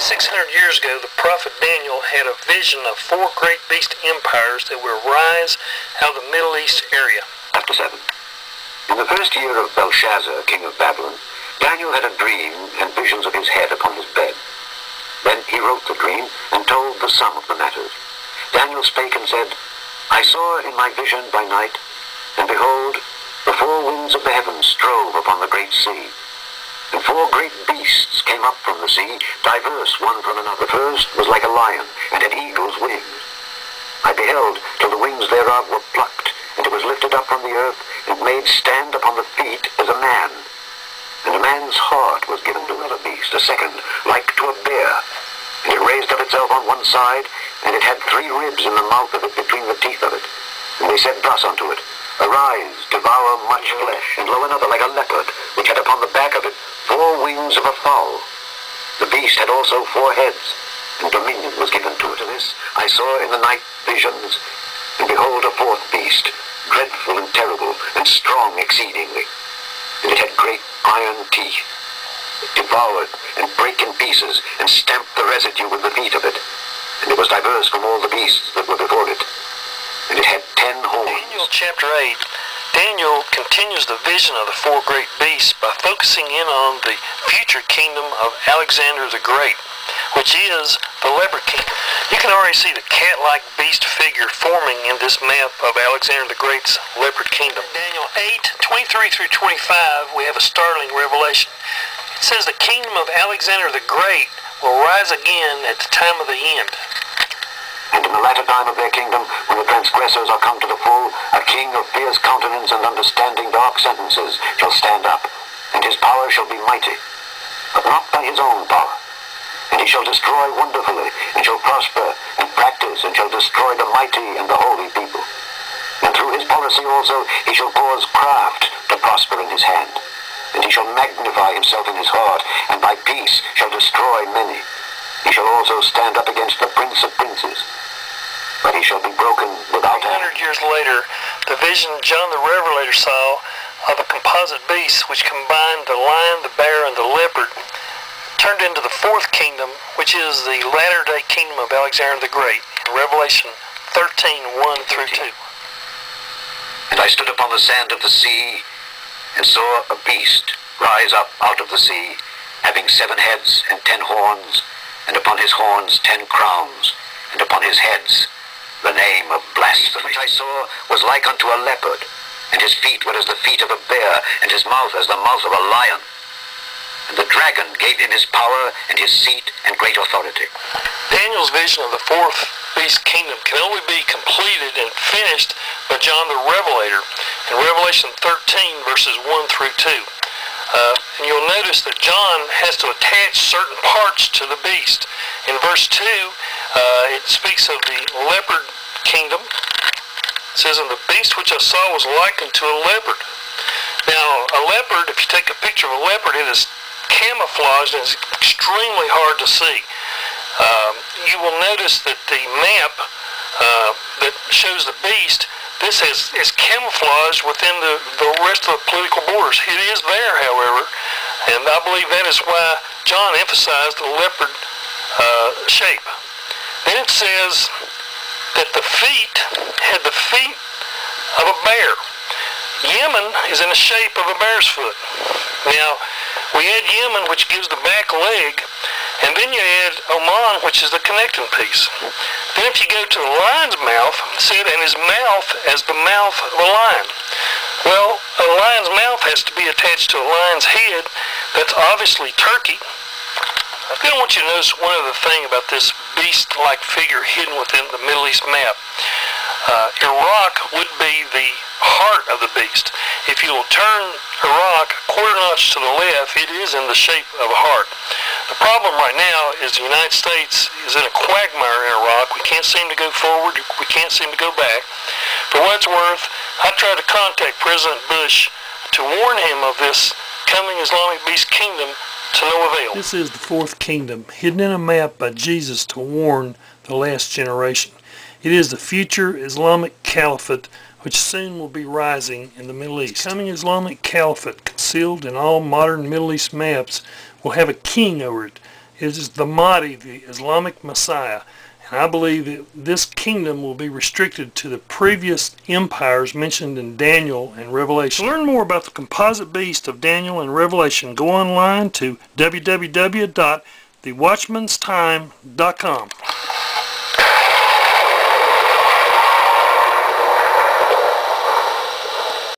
2,600 years ago, the prophet Daniel had a vision of 4 great beast empires that would rise out of the Middle East area. Chapter 7. In the first year of Belshazzar, king of Babylon, Daniel had a dream and visions of his head upon his bed. Then he wrote the dream and told the sum of the matters. Daniel spake and said, I saw in my vision by night, and behold, the 4 winds of the heavens strove upon the great sea. And 4 great beasts came up from the sea, diverse one from another. The first was like a lion, and had eagle's wings. I beheld till the wings thereof were plucked, and it was lifted up from the earth, and made stand upon the feet as a man. And a man's heart was given to another beast, a second, like to a bear. And it raised up itself on one side, and it had 3 ribs in the mouth of it between the teeth of it. And they said thus unto it, Arise, devour much flesh. And lo, another like a leopard, which had upon the back of it 4 wings of a fowl. The beast had also 4 heads, and dominion was given to it. And this I saw in the night visions, and behold a 4th beast, dreadful and terrible, and strong exceedingly. And it had great iron teeth. It devoured and brake in pieces, and stamped the residue with the feet of it. And it was diverse from all the beasts that were before it. And it had 10 horns. Daniel chapter 8. Daniel continues the vision of the 4 great beasts by focusing in on the future kingdom of Alexander the Great, which is the leopard kingdom. You can already see the cat-like beast figure forming in this map of Alexander the Great's leopard kingdom. Daniel 8:23 through 25, we have a startling revelation. It says the kingdom of Alexander the Great will rise again at the time of the end. And in the latter time of their kingdom, when the transgressors are come to the full, a king of fierce countenance and understanding dark sentences shall stand up, and his power shall be mighty, but not by his own power. And he shall destroy wonderfully, and shall prosper, and practice, and shall destroy the mighty and the holy people. And through his policy also he shall cause craft to prosper in his hand. And he shall magnify himself in his heart, and by peace shall destroy many. He shall also stand up against the prince of princes, but he shall be broken without hand. 100 years later, the vision John the Revelator saw of a composite beast which combined the lion, the bear, and the leopard turned into the 4th kingdom, which is the latter-day kingdom of Alexander the Great, in Revelation 13:1 through 2. And I stood upon the sand of the sea, and saw a beast rise up out of the sea, having 7 heads and 10 horns, and upon his horns 10 crowns, and upon his heads the name of blasphemy. Which I saw was like unto a leopard, and his feet were as the feet of a bear, and his mouth as the mouth of a lion. And the dragon gave him his power, and his seat, and great authority. Daniel's vision of the 4th beast kingdom can only be completed and finished by John the Revelator in Revelation 13, verses 1 through 2. And you'll notice that John has to attach certain parts to the beast. In verse 2, it speaks of the leopard kingdom. It says, And the beast which I saw was likened to a leopard. Now, a leopard, if you take a picture of a leopard, it is camouflaged and it's extremely hard to see. You will notice that the map that shows the beast, this is camouflaged within the rest of the political borders. It is there, however, and I believe that is why John emphasized the leopard shape. Then it says that the feet had the feet of a bear. Yemen is in the shape of a bear's foot. Now, we add Yemen, which gives the back leg, and then you add Oman, which is the connecting piece. Then if you go to the lion's mouth, it said, and his mouth as the mouth of a lion. Well, a lion's mouth has to be attached to a lion's head. That's obviously Turkey. I want you to notice one other thing about this beast-like figure hidden within the Middle East map. Iraq would be the heart of the beast. If you will turn Iraq a quarter notch to the left, it is in the shape of a heart. The problem right now is the United States is in a quagmire in Iraq. We can't seem to go forward. We can't seem to go back. For what it's worth, I tried to contact President Bush to warn him of this coming Islamic Beast kingdom, to no avail. This is the 4th kingdom, hidden in a map by Jesus to warn the last generation. It is the future Islamic Caliphate, which soon will be rising in the Middle East. The coming Islamic Caliphate, concealed in all modern Middle East maps, will have a king over it. is the Mahdi, the Islamic Messiah. And I believe that this kingdom will be restricted to the previous empires mentioned in Daniel and Revelation. To learn more about the composite beast of Daniel and Revelation, go online to www.thewatchmanstime.com.